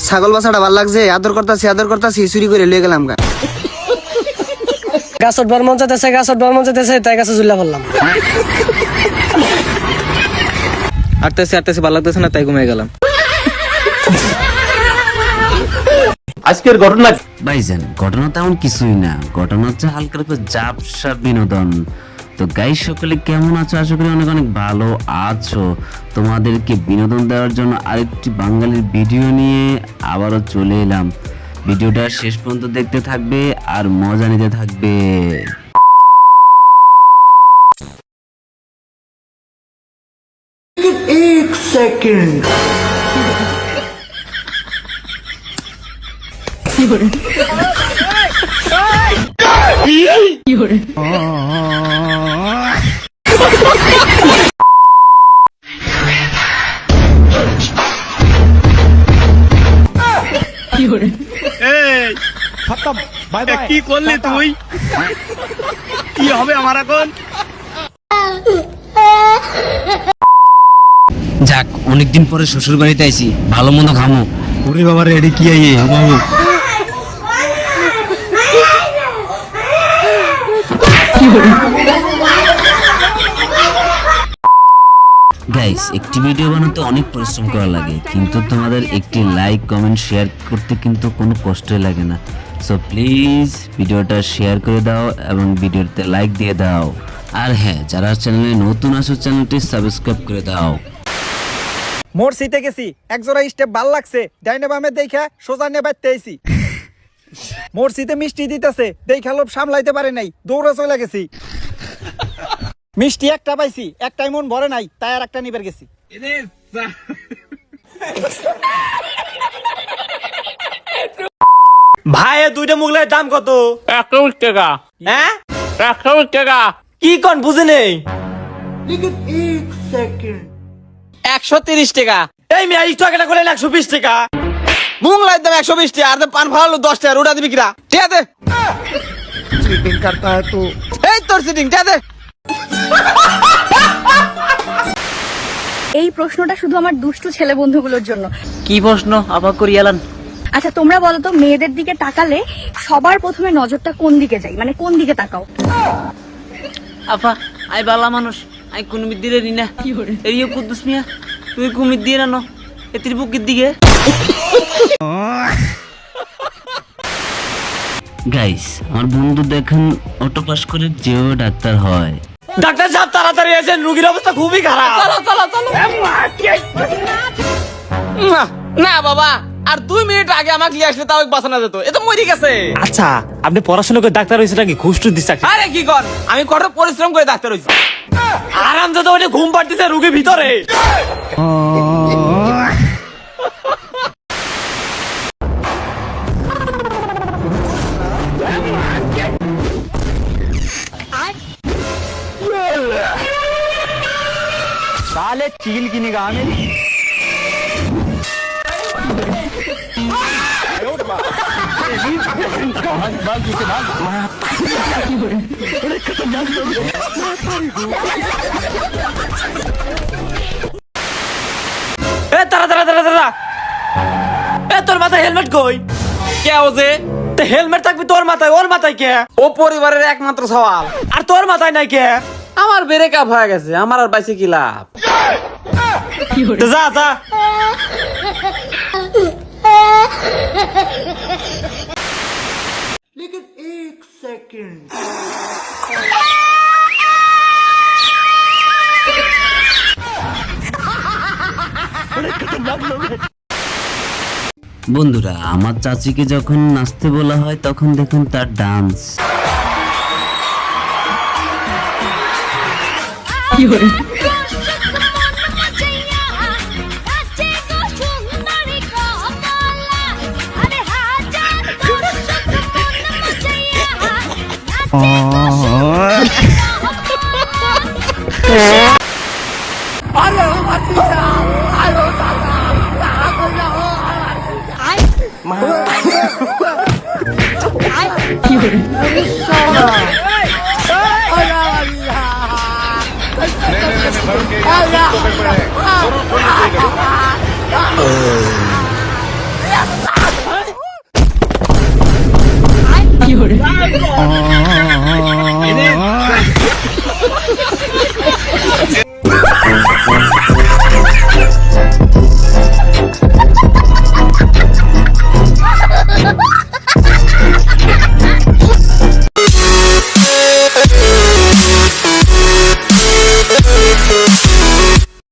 ছাগল বাছাটা ভাল লাগছে, আদর করতাছি চুরি করে লয়ে গেলাম গা। গাছত বার মন চাইতেছে তাই গাছে ঝুল্লা পড়লাম। আটতেছে ভালো লাগতেছে না তাই ঘুমিয়ে গেলাম। আজকের ঘটনা ভাইজান, ঘটনা তেমন কিছুই না, ঘটনা হচ্ছে হালকা একটু জাপসা বিনোদন। তো গাইস, সকলে কেমন আছো? আশা করি অনেক অনেক ভালো আছো। তোমাদেরকে বিনোদন দেওয়ার জন্য আরেকটি বাঙালির ভিডিও নিয়ে আবারও চলে এলাম। ভিডিওটা শেষ পর্যন্ত দেখতে থাকবে আর মজা নিতে থাকবে। एक सेकंड কি করলি তুই? কি হবে আমার এখন? যাক, অনেকদিন পরে শ্বশুর বাড়িতে আইছি, ভালো মন্দ খামো। ওরে বাবা রে, এডি কি আইয়ে বাবু। গাইস, একটি ভিডিও বানাতে অনেক পরিশ্রম করা লাগে, কিন্তু তোমাদের একটি লাইক কমেন্ট শেয়ার করতে কিন্তু কোনো কষ্টই লাগে না। সো প্লিজ ভিডিওটা শেয়ার করে দাও এবং ভিডিওতে লাইক দিয়ে দাও। আর হ্যাঁ, যারা চ্যানেলে নতুন আছো চ্যানেলটি সাবস্ক্রাইব করে দাও। মোর সিটে গেছি, এক জোড়া স্টেপ ভাল লাগছে, ডাইনে বামে দেখা সোজা নিয়ে বাইতে আইছি। মোর সিটে মিষ্টি দিতেছে, দেখা লোভ সামলাইতে পারে নাই, দৌড়ে চলে গেছি। মিষ্টি একটা পাইছি, একটাই মন ভরে নাই, তাই আর একটা নিবার গেছি। ভাই, দুইটা মুগলের দাম কত? 120 টাকা। হ্যাঁ, 120 টাকা। কি কোন বুঝে নেই? 130 টাকা। এই মেয়ে একটু আগে করলেন 120 টাকা। মুংলার দাম 120 টাকা, আর পান ভালো 10 টাকা। রোটা দিবি কিরা? ঠিক আছে। चीटिंग करता है तू। এই তোর সিটিং, ঠিক আছে। এই প্রশ্নটা শুধু আমার দুষ্টু ছেলে বন্ধুগুলোর জন্য। কি প্রশ্ন আবার করি এলান? আচ্ছা, তোমরা বলো তো, মেয়েদের দিকে তাকালে সবার প্রথমে নজরটা কোন দিকে যায়, মানে কোন দিকে তাকাও? আপা, আই বালা মানুষ, আই কোন মিদ্দিরে নিনা। এরিও কুদ্দুস মিয়া, তুই কোন মিদ্দিরে নানো? এতির বুকের দিকে। গাইস, আমার বন্ধু দেখেন অটো পাস করে যেও ডাক্তার হয়। ডাক্তার সাহেব তাড়াতাড়ি আসেন, রোগীর অবস্থা খুবই খারাপ। চলো। না বাবা, আর 2 মিনিট আগে আমাকে নিয়ে আসলে তাও বাঁচানো যেত। এ তো মরে গেছে। আচ্ছা, আপনি পড়াশোনা করে ডাক্তার হয়েছে নাকি ঘুষ টুস দিচ্ছে? আরে কি কর, আমি কঠোর পরিশ্রম করে ডাক্তার হইছি। আরাম যত ওইটা ঘুম পাড়তেছে রোগীর ভিতরে। साले चील की निगाह में তারা তোর মাথায় হেলমেট কই? কে ওজে? হেলমেট থাকবি তোর মাথায়, ওর মাথায় কে? ও পরিবারের একমাত্র সওয়াল। আর তোর মাথায় নাই কে? আমার ব্রেক আপ হয়ে গেছে, আমার আর বাইসে কি লাভ? যা যা। लेकिन एक सेकंड বন্ধুরা, আমার চাচিকে যখন নাচতে বলা হয় তখন দেখুন তার ডান্স।